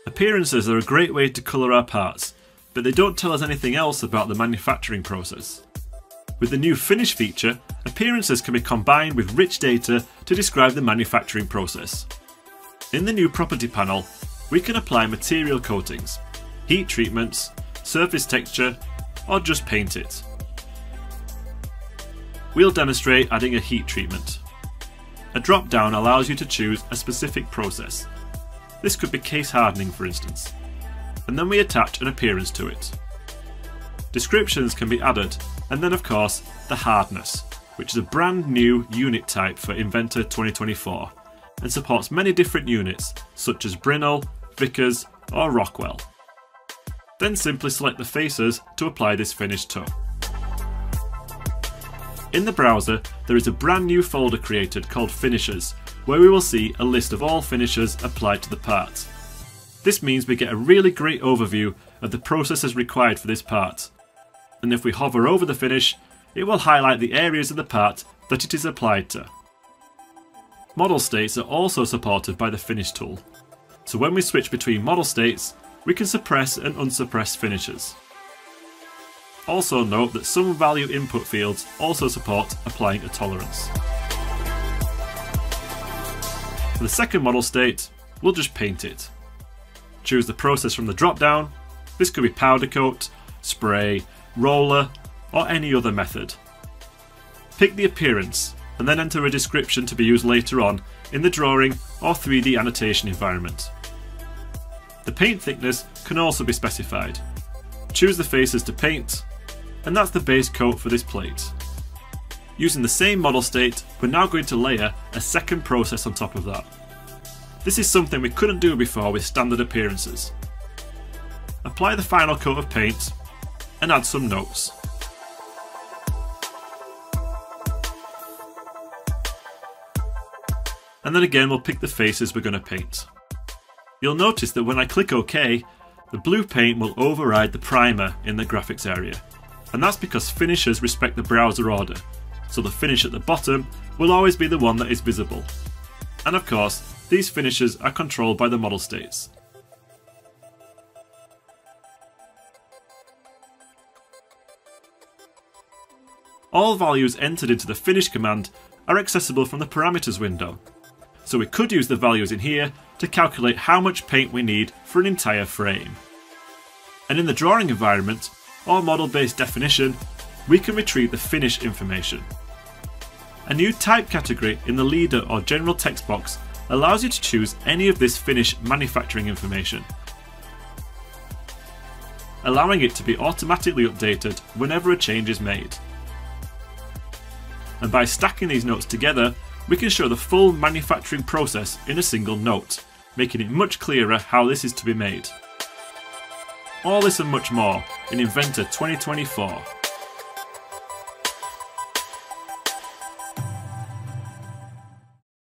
Appearances are a great way to colour our parts, but they don't tell us anything else about the manufacturing process. With the new Finish feature, appearances can be combined with rich data to describe the manufacturing process. In the new Property panel, we can apply material coatings, heat treatments, surface texture, or just paint it. We'll demonstrate adding a heat treatment. A drop-down allows you to choose a specific process. This could be case hardening, for instance. And then we attach an appearance to it. Descriptions can be added, and then of course the hardness, which is a brand new unit type for Inventor 2024 and supports many different units such as Brinell, Vickers or Rockwell. Then simply select the faces to apply this finish to. In the browser there is a brand new folder created called Finishes, where we will see a list of all finishes applied to the part. This means we get a really great overview of the processes required for this part. And if we hover over the finish, it will highlight the areas of the part that it is applied to. Model states are also supported by the Finish tool. So when we switch between model states, we can suppress and unsuppress finishes. Also note that some value input fields also support applying a tolerance. For the second model state, we'll just paint it. Choose the process from the drop-down. This could be powder coat, spray, roller, or any other method. Pick the appearance and then enter a description to be used later on in the drawing or 3D annotation environment. The paint thickness can also be specified. Choose the faces to paint, and that's the base coat for this plate. Using the same model state, we're now going to layer a second process on top of that. This is something we couldn't do before with standard appearances. Apply the final coat of paint and add some notes. And then again we'll pick the faces we're going to paint. You'll notice that when I click OK, the blue paint will override the primer in the graphics area. And that's because finishes respect the browser order, so the finish at the bottom will always be the one that is visible. And of course, these finishes are controlled by the model states. All values entered into the Finish command are accessible from the Parameters window, so we could use the values in here to calculate how much paint we need for an entire frame. And in the drawing environment, or model-based definition, we can retrieve the Finish information. A new type category in the leader or general text box allows you to choose any of this Finish manufacturing information, allowing it to be automatically updated whenever a change is made. And by stacking these notes together, we can show the full manufacturing process in a single note, making it much clearer how this is to be made. All this and much more in Inventor 2024.